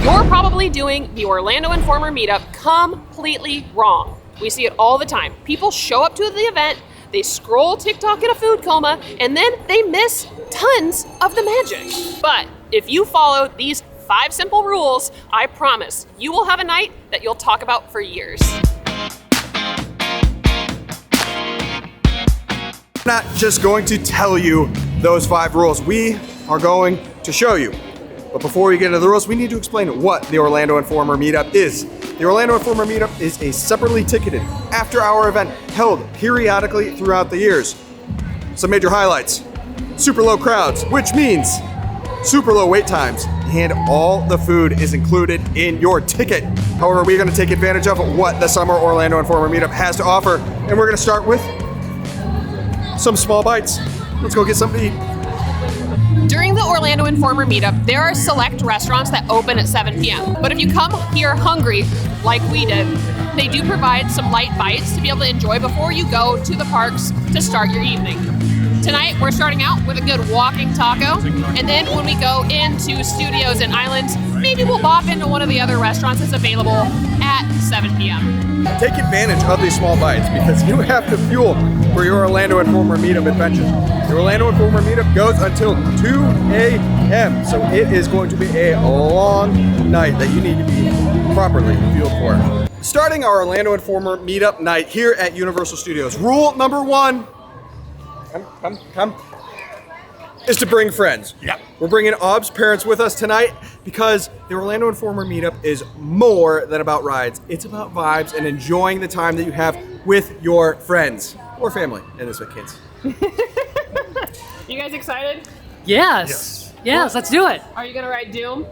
You're probably doing the Orlando Informer Meetup completely wrong. We see it all the time. People show up to the event, they scroll TikTok in a food coma, and then they miss tons of the magic. But if you follow these 5 simple rules, I promise you will have a night that you'll talk about for years. I'm not just going to tell you those 5 rules. We are going to show you. But before we get into the rules, we need to explain what the Orlando Informer Meetup is. The Orlando Informer Meetup is a separately ticketed after-hour event held periodically throughout the years. Some major highlights: super low crowds, which means super low wait times, and all the food is included in your ticket. However, we're going to take advantage of what the Summer Orlando Informer Meetup has to offer, and we're going to start with some small bites. Let's go get something to eat. During the Orlando Informer Meetup, there are select restaurants that open at 7 p.m. But if you come here hungry, like we did, they do provide some light bites to be able to enjoy before you go to the parks to start your evening. Tonight, we're starting out with a good walking taco, and then when we go into Studios and Islands, maybe we'll bop into one of the other restaurants that's available at 7 p.m. Take advantage of these small bites because you have to fuel for your Orlando Informer Meetup adventure. The Orlando Informer Meetup goes until 2 a.m., so it is going to be a long night that you need to be properly fueled for. Starting our Orlando Informer Meetup night here at Universal Studios, rule number 1, come, is to bring friends. Yep. We're bringing Aub's parents with us tonight because the Orlando Informer Meetup is more than about rides. It's about vibes and enjoying the time that you have with your friends or family in this case. You guys excited? Yes, let's do it. Are you gonna ride Doom?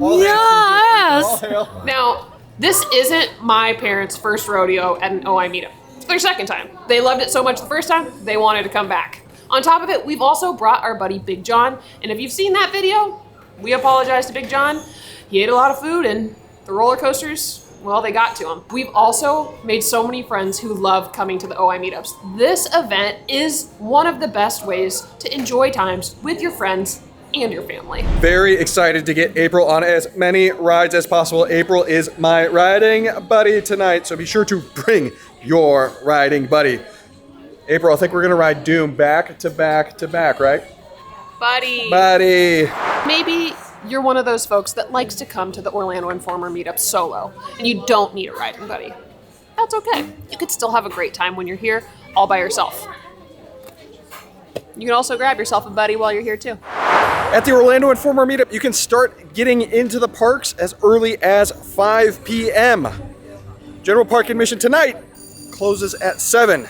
Yes. Now, this isn't my parents' first rodeo at an OI Meetup. It's their second time. They loved it so much the first time, they wanted to come back. On top of it, we've also brought our buddy Big John, and if you've seen that video, we apologize to Big John. He ate a lot of food, and the roller coasters, well, they got to him. We've also made so many friends who love coming to the OI Meetups. This event is one of the best ways to enjoy times with your friends and your family. Very excited to get April on as many rides as possible. April is my riding buddy tonight, so be sure to bring your riding buddy. April, I think we're gonna ride Doom back to back to back, right? Buddy. Maybe you're one of those folks that likes to come to the Orlando Informer Meetup solo, and you don't need a riding buddy. That's okay. You could still have a great time when you're here all by yourself. You can also grab yourself a buddy while you're here too. At the Orlando Informer Meetup, you can start getting into the parks as early as 5 p.m. General park admission tonight closes at 7.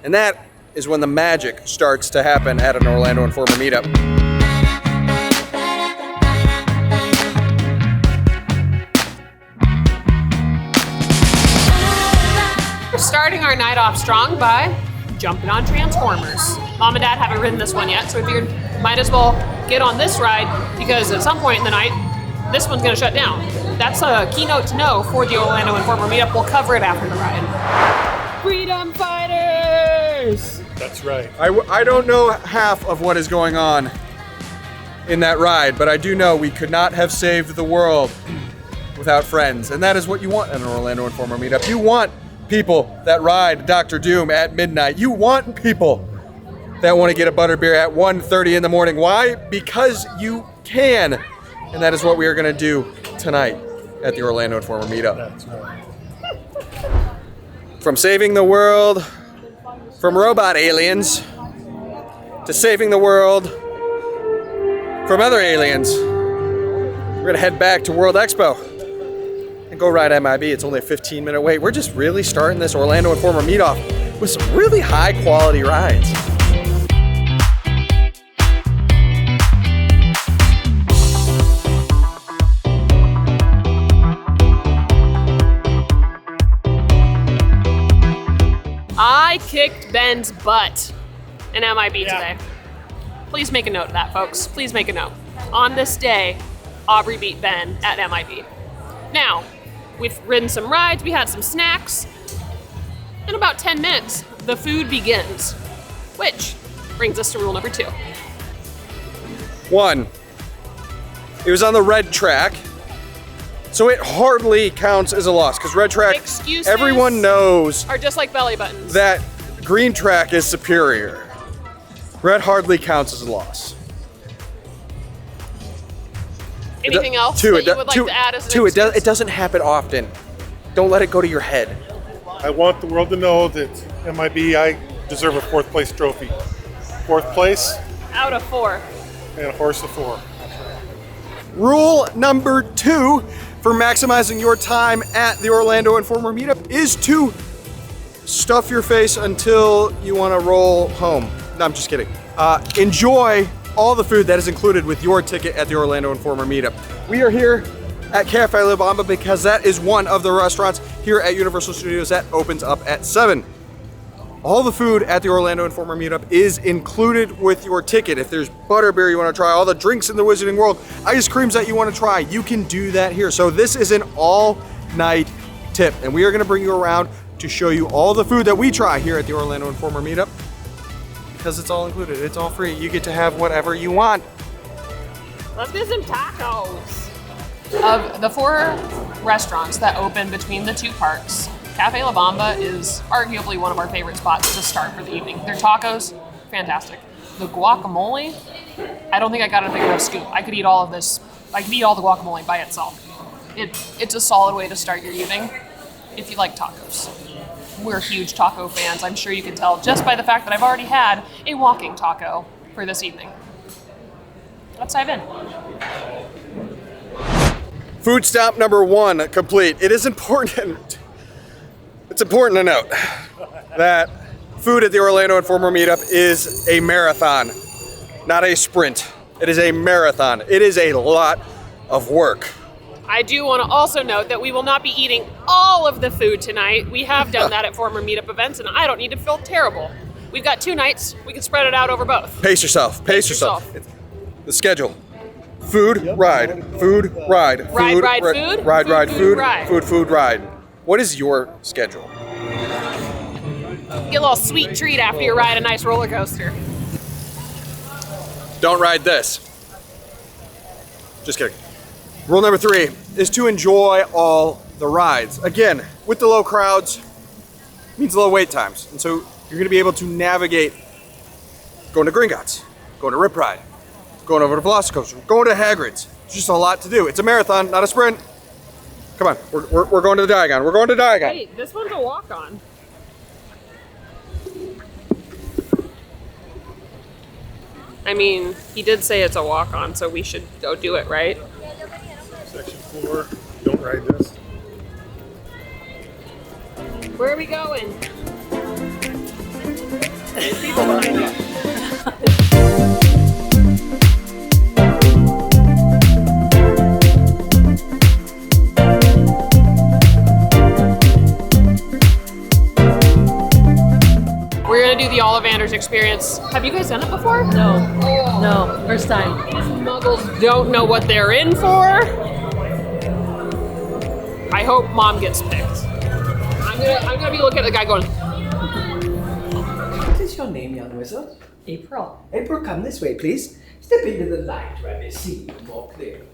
And that is when the magic starts to happen at an Orlando Informer Meetup. We're starting our night off strong by jumping on Transformers. Mom and Dad haven't ridden this one yet, so we figured might as well get on this ride because at some point in the night, this one's gonna shut down. That's a keynote to know for the Orlando Informer Meetup. We'll cover it after the ride. Freedom Fighters! That's right. I don't know half of what is going on in that ride, but I do know we could not have saved the world without friends. And that is what you want at an Orlando Informer Meetup. You want people that ride Dr. Doom at midnight. You want people that want to get a butterbeer at 1:30 in the morning. Why? Because you can. And that is what we are going to do tonight at the Orlando Informer Meetup. That's right. From saving the world from robot aliens to saving the world from other aliens, we're going to head back to World Expo and go ride MIB. It's only a 15-minute wait. We're just really starting this Orlando Informer Meetup with some really high-quality rides. I kicked Ben's butt in MIB today. Please make a note of that, folks. Please make a note. On this day, Aubrey beat Ben at MIB. Now, we've ridden some rides, we had some snacks. In about 10 minutes, the food begins, which brings us to rule number 2. 1, it was on the red track, So it hardly counts as a loss because red track, Excuses everyone knows are just like belly buttons. that green track is superior. Red hardly counts as a loss. Anything else Two, that you would like to add as an excuse? it doesn't happen often. Don't let it go to your head. I want the world to know that MIB, I deserve a 4th place trophy. 4th place Out of 4. and a horse of 4. Rule number 2 for maximizing your time at the Orlando Informer Meetup is to stuff your face until you want to roll home. No, I'm just kidding. Enjoy all the food that is included with your ticket at the Orlando Informer Meetup. We are here at Cafe La Bamba because that is one of the restaurants here at Universal Studios that opens up at 7. All the food at the Orlando Informer Meetup is included with your ticket. If there's butterbeer you want to try, all the drinks in the Wizarding World, ice creams that you want to try, you can do that here. So this is an all-night tip, and we are going to bring you around to show you all the food that we try here at the Orlando Informer Meetup because it's all included. It's all free. You get to have whatever you want. Let's get some tacos. Of the 4 restaurants that open between the 2 parks, Cafe La Bamba is arguably one of our favorite spots to start for the evening. Their tacos, fantastic. The guacamole, I don't think I got a big enough scoop. I could eat all of this. I could eat all the guacamole by itself. It's a solid way to start your evening if you like tacos. We're huge taco fans. I'm sure you can tell just by the fact that I've already had a walking taco for this evening. Let's dive in. Food stop number 1 complete. It's important to note that food at the Orlando Informer Meetup is a marathon, not a sprint. It is a marathon. It is a lot of work. I do want to also note that we will not be eating all of the food tonight. We have done that at former meetup events, and I don't need to feel terrible. We've got 2 nights. We can spread it out over both. Pace yourself. Pace yourself. The schedule. Food, ride. Food, ride. Ride, food, ride, food? Ride, Food, ride, food, food. ride. Food, food, ride. What is your schedule? Get a little sweet treat after you ride a nice roller coaster. Don't ride this. Just kidding. Rule number 3 is to enjoy all the rides. Again, with the low crowds, means low wait times. And so you're gonna be able to navigate going to Gringotts, going to Rip Ride, going over to Velocicoaster, going to Hagrid's. It's just a lot to do. It's a marathon, not a sprint. Come on, we're going to the Diagon. We're going to Diagon. Hey, this one's a walk-on. I mean, he did say it's a walk-on, so we should go do it, right? Section 4, don't ride this. Where are we going? There's people behind you. We're gonna do the Ollivanders experience. Have you guys done it before? No. No. First time. These muggles don't know what they're in for. I hope Mom gets picked. I'm gonna be looking at the guy going, What is your name, young wizard? April. April, come this way, please. Step into the light where I may see you more clearly.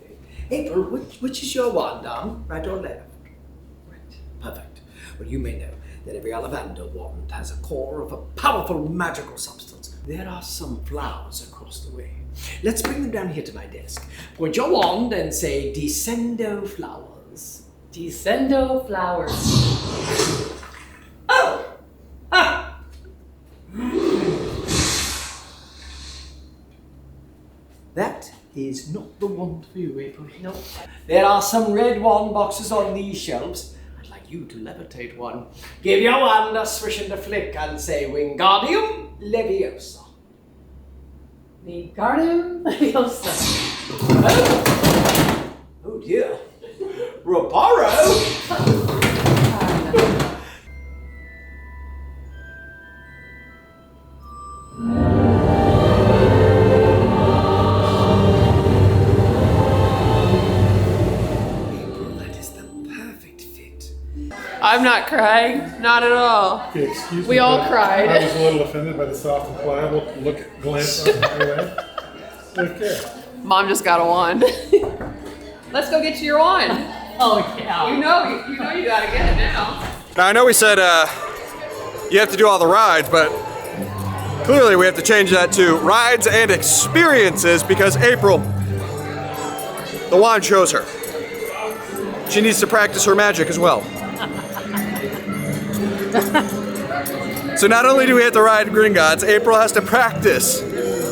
April, which is your wand arm, right or left? Right. Perfect. Well, you may know that every Ollivander wand has a core of a powerful magical substance. There are some flowers across the way. Let's bring them down here to my desk. Point your wand and say, Descendo flowers. Descendo flowers. Oh! Ah! That is not the wand for you, April. Nope. There are some red wand boxes on these shelves. I'd like you to levitate one. Give your wand a swish and a flick and say Wingardium Leviosa. Wingardium Leviosa. Oh dear. Raparo! I'm not crying, not at all. Okay, excuse We me, all but cried. I was a little offended by the soft and pliable glance on my way. Okay. Mom just got a wand. Let's go get you your wand. Oh yeah. You know you gotta get it now. Now I know we said you have to do all the rides, but clearly we have to change that to rides and experiences because April, the wand shows her. She needs to practice her magic as well. So not only do we have to ride Gringotts, April has to practice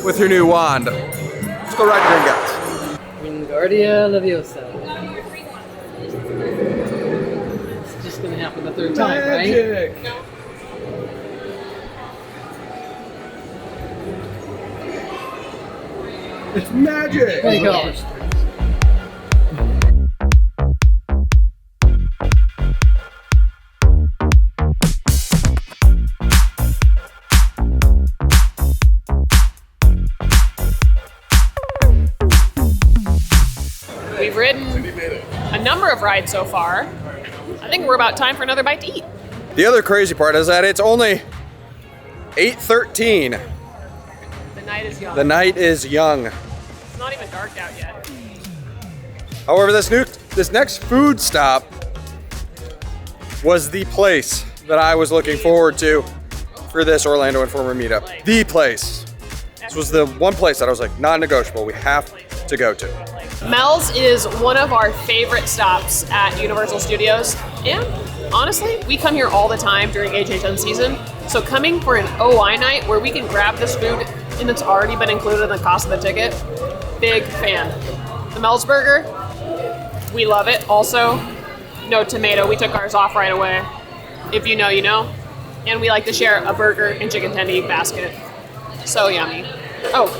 with her new wand. Let's go ride Gringotts. Wingardia Leviosa. It's just gonna happen the third time, right? Magic. It's magic. There you go. We've ridden a number of rides so far. I think we're about time for another bite to eat. The other crazy part is that it's only 8:13. The night is young. The night is young. It's not even dark out yet. However, this next food stop was the place that I was looking forward to for this Orlando Informer meetup. The place. This was the one place that I was like, non-negotiable. We have to go to. Mel's is one of our favorite stops at Universal Studios, and honestly, we come here all the time during HHN season, so coming for an OI night where we can grab this food and it's already been included in the cost of the ticket, big fan. The Mel's burger, we love it. Also, no tomato, we took ours off right away. If you know, you know. And we like to share a burger and chicken tendy basket. So yummy. Oh,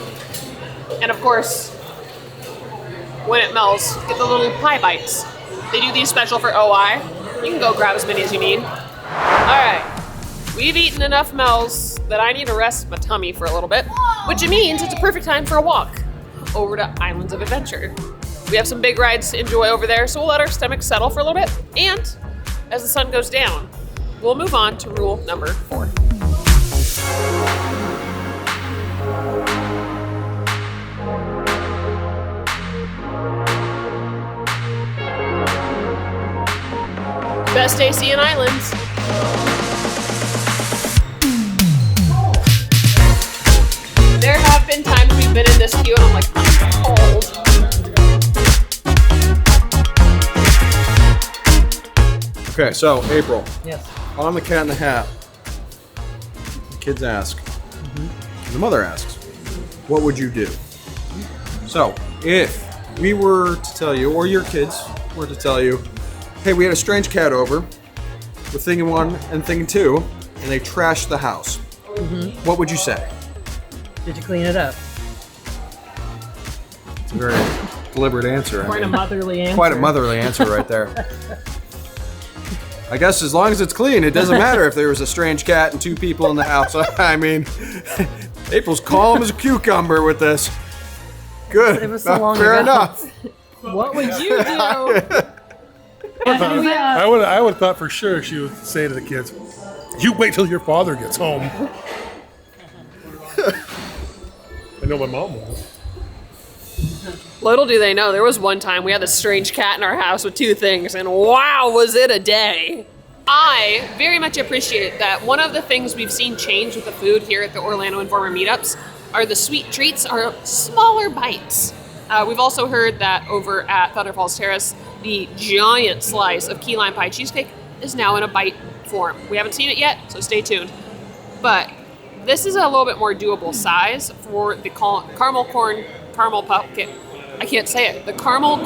and of course, when it Mel's, get the little pie bites. They do these special for OI. You can go grab as many as you need. All right, we've eaten enough Mel's that I need to rest my tummy for a little bit, which means it's a perfect time for a walk over to Islands of Adventure. We have some big rides to enjoy over there, so we'll let our stomachs settle for a little bit. And as the sun goes down, we'll move on to rule number 4. Best AC in Islands. There have been times we've been in this queue and I'm like, I'm cold. Okay, so April, Yes. on the Cat in the Hat, the kids ask, and the mother asks, what would you do? So, if we were to tell you, or your kids were to tell you, hey, we had a strange cat over with thing 1 and thing 2, and they trashed the house. What would you say? Did you clean it up? It's a very deliberate answer. I Quite a mean, motherly answer. quite a motherly answer right there. I guess as long as it's clean, it doesn't matter if there was a strange cat and 2 people in the house. I mean, April's calm as a cucumber with this. Good. It was so long Fair ago. enough. What would you do? I would have thought for sure she would say to the kids, "You wait till your father gets home." I know my mom would. Little do they know, there was one time we had this strange cat in our house with 2 things, and wow, was it a day. I very much appreciate that one of the things we've seen change with the food here at the Orlando Informer Meetups are the sweet treats are smaller bites. We've also heard that over at Thunder Falls Terrace, the giant slice of key lime pie cheesecake is now in a bite form. We haven't seen it yet, so stay tuned. But this is a little bit more doable size for the caramel cupcake. I can't say it. The caramel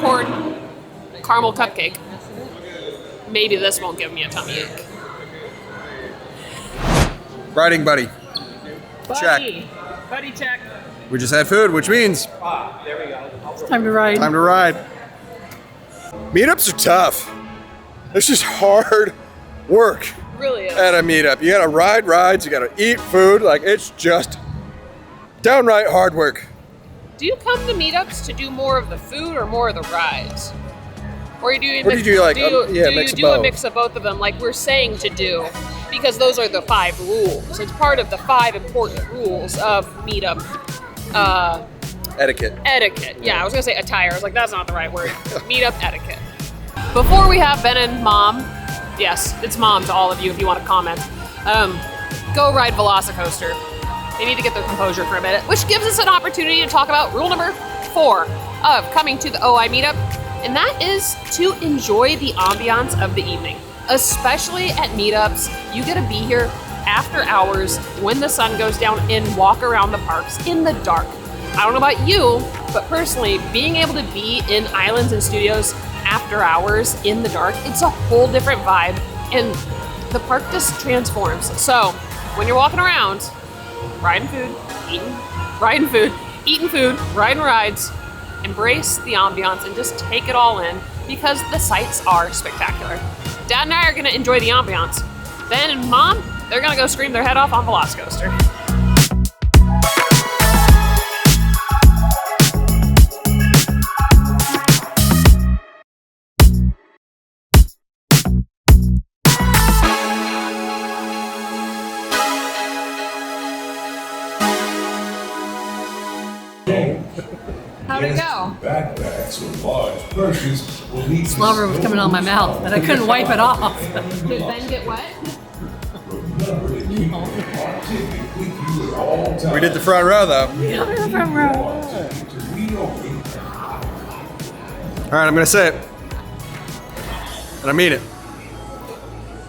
cupcake. Maybe this won't give me a tummy ache. Riding buddy. Check. Buddy check. We just had food, which means It's time to ride. time to ride. Meetups are tough. It's just hard work Really is. at a meetup. You gotta ride rides, you gotta eat food. Like, it's just downright hard work. Do you come to meetups to do more of the food or more of the rides? Or do you What do you do, like, do you, yeah, do mix you of do a both? mix of both of them like we're saying to do? Because those are the 5 rules. It's part of the 5 important rules of meetup Etiquette. etiquette. Yeah, I was gonna say attire. I was like, that's not the right word. Meetup etiquette. before we have Ben and Mom, yes, it's Mom to all of you if you want to comment, go ride Velocicoaster. They need to get their composure for a minute, which gives us an opportunity to talk about rule number 4 of coming to the OI Meetup, and that is to enjoy the ambiance of the evening. Especially at meetups, you get to be here after hours when the sun goes down and walk around the parks in the dark. I don't know about you, but personally, being able to be in islands and studios after hours in the dark, it's a whole different vibe, and the park just transforms. So when you're walking around, riding food, eating food, riding rides, embrace the ambiance and just take it all in because the sights are spectacular. Dad and I are gonna enjoy the ambiance. Ben and Mom, they're gonna go scream their head off on Velocicoaster. How'd it go? Backpacks with large purses will lead to Slobber was coming out of my mouth, and I couldn't wipe it off. Did Ben get wet? Remember to keep your park ticket with you at all times. We did the front row though. All right, I'm gonna say it, and I mean it.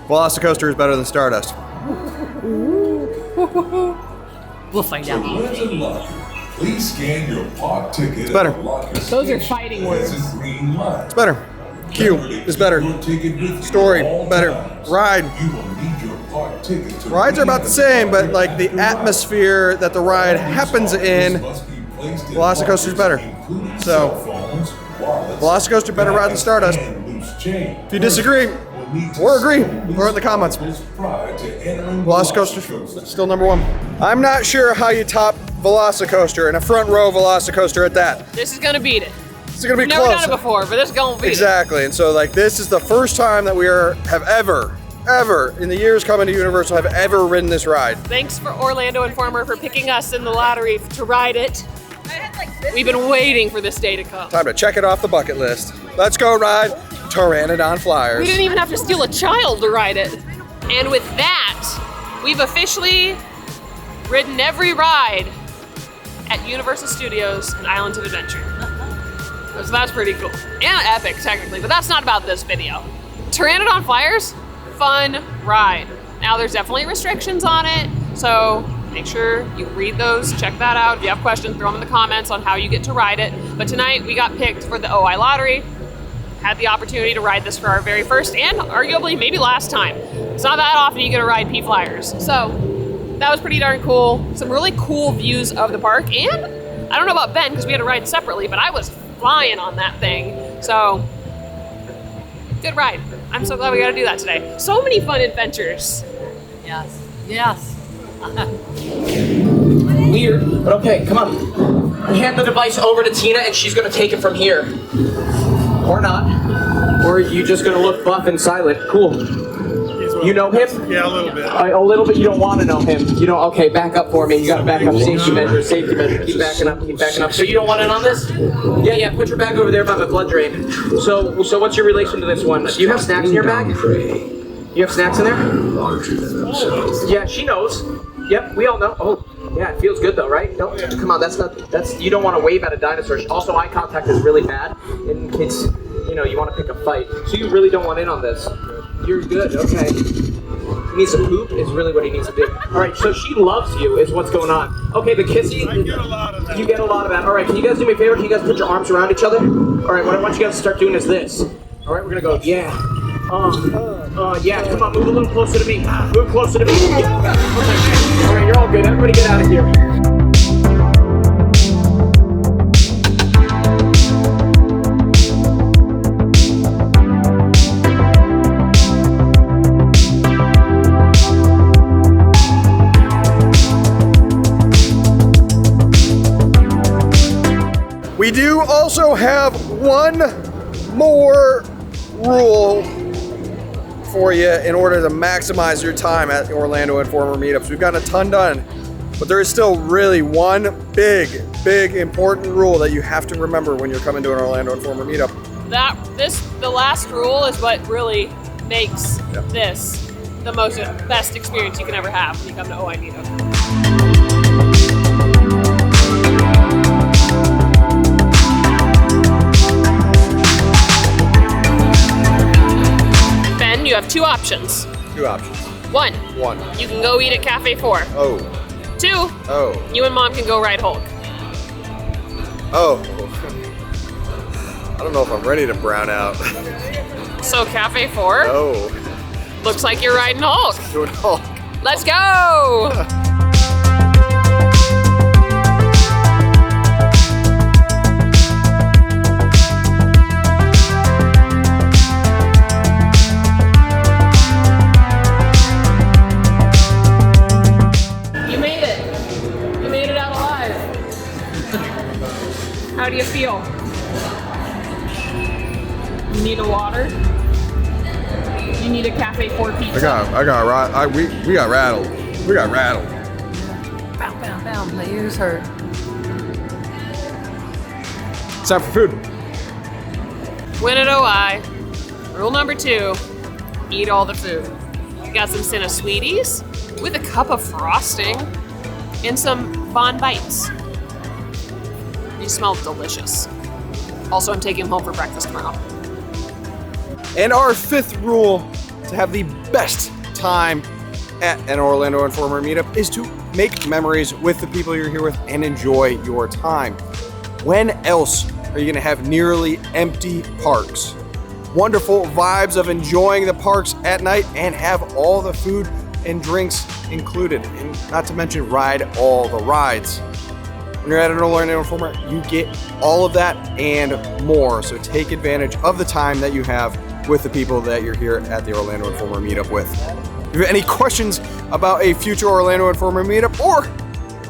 Velocicoaster is better than Stardust. We'll find out. Please scan your park ticket. It's better. Those are fighting words. It's better. Queue is better. Story better. Ride. Rides are about the same, but like the atmosphere that the ride happens in, Velocicoaster is better. So, Velocicoaster better ride than Stardust. If you disagree or agree, throw it in the comments. Velocicoaster still number 1. I'm not sure how you top Velocicoaster and a front row Velocicoaster at that. This is gonna beat it. It's gonna be We've never close. done it before, but this is gonna beat it. Exactly, and so like this is the first time that we have ever in the years coming to Universal have ever ridden this ride. Thanks for Orlando Informer for picking us in the lottery to ride it. We've been waiting for this day to come. Time to check it off the bucket list. Let's go ride Pteranodon Flyers. We didn't even have to steal a child to ride it. And with that, we've officially ridden every ride at Universal Studios and Islands of Adventure. So that's pretty cool. And epic, technically, but that's not about this video. Pteranodon Flyers, fun ride. Now there's definitely restrictions on it, so make sure you read those, check that out. If you have questions, throw them in the comments on how you get to ride it. But tonight we got picked for the OI Lottery, had the opportunity to ride this for our very first and arguably maybe last time. It's not that often you get to ride P Flyers. So that was pretty darn cool. Some really cool views of the park, and I don't know about Ben because we had to ride separately, but I was flying on that thing. So good ride. I'm so glad we got to do that today. So many fun adventures. Yes. Yes. Weird, but okay, come on. Hand the device over to Tina and she's gonna take it from here. Or not. Or are you just gonna look buff and silent? Cool. You know him? Yeah, a little bit. A little bit, you don't want to know him. You don't, okay, back up for me. You gotta back up, safety measure. Keep backing up, keep backing up. So you don't want in on this? Yeah, put your bag over there by my blood drain. So what's your relation to this one? Do you have snacks in your bag? You have snacks in there? Yeah, she knows. Yep, we all know. Oh, yeah, it feels good though, right? No, come on, that's you don't want to wave at a dinosaur. Also, eye contact is really bad, and kids, you want to pick a fight. So you really don't want in on this. You're good, okay. He needs to poop is really what he needs to do. All right, so she loves you is what's going on. Okay, the kissing. I get a lot of that. You get a lot of that. All right, can you guys do me a favor? Can you guys put your arms around each other? All right, what I want you guys to start doing is this. All right, we're gonna go, yeah. Yeah, come on, move a little closer to me. Move closer to me. Okay. All right, you're all good. Everybody get out of here. We do also have one more rule for you in order to maximize your time at the Orlando Informer Meetups. We've gotten a ton done, but there is still really one big important rule that you have to remember when you're coming to an Orlando Informer Meetup. The last rule is what really makes Yep. this the best experience you can ever have when you come to OI Meetup. Ben, you have two options. Two options. One, One. you can go eat at Cafe 4. Oh. Two, Oh. you and Mom can go ride Hulk. Oh. I don't know if I'm ready to brown out. So Cafe 4, Oh. looks like you're riding Hulk. Doing all. Let's go! You made it. You made it out alive. How do you feel? You need a water? You need a Cafe 4 pizza? We got rattled. We got rattled. Bow, bow, bow. My ears hurt. It's time for food. When at OI, rule number 2, eat all the food. You got some Cinna Sweeties with a cup of frosting and some Von Bites. These smell delicious. Also, I'm taking them home for breakfast tomorrow. And our fifth rule to have the best time at an Orlando Informer Meetup is to make memories with the people you're here with and enjoy your time. When else are you gonna have nearly empty parks? Wonderful vibes of enjoying the parks at night and have all the food and drinks included, and not to mention ride all the rides. When you're at an Orlando Informer, you get all of that and more, so take advantage of the time that you have with the people that you're here at the Orlando Informer Meetup with. If you have any questions about a future Orlando Informer Meetup, or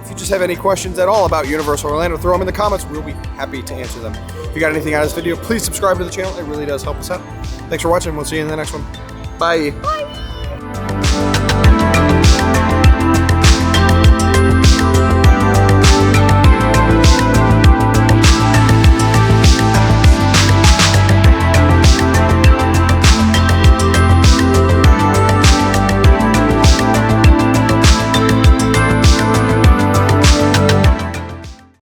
if you just have any questions at all about Universal Orlando, throw them in the comments. We'll be happy to answer them. If you got anything out of this video, please subscribe to the channel. It really does help us out. Thanks for watching. We'll see you in the next one. Bye. Bye.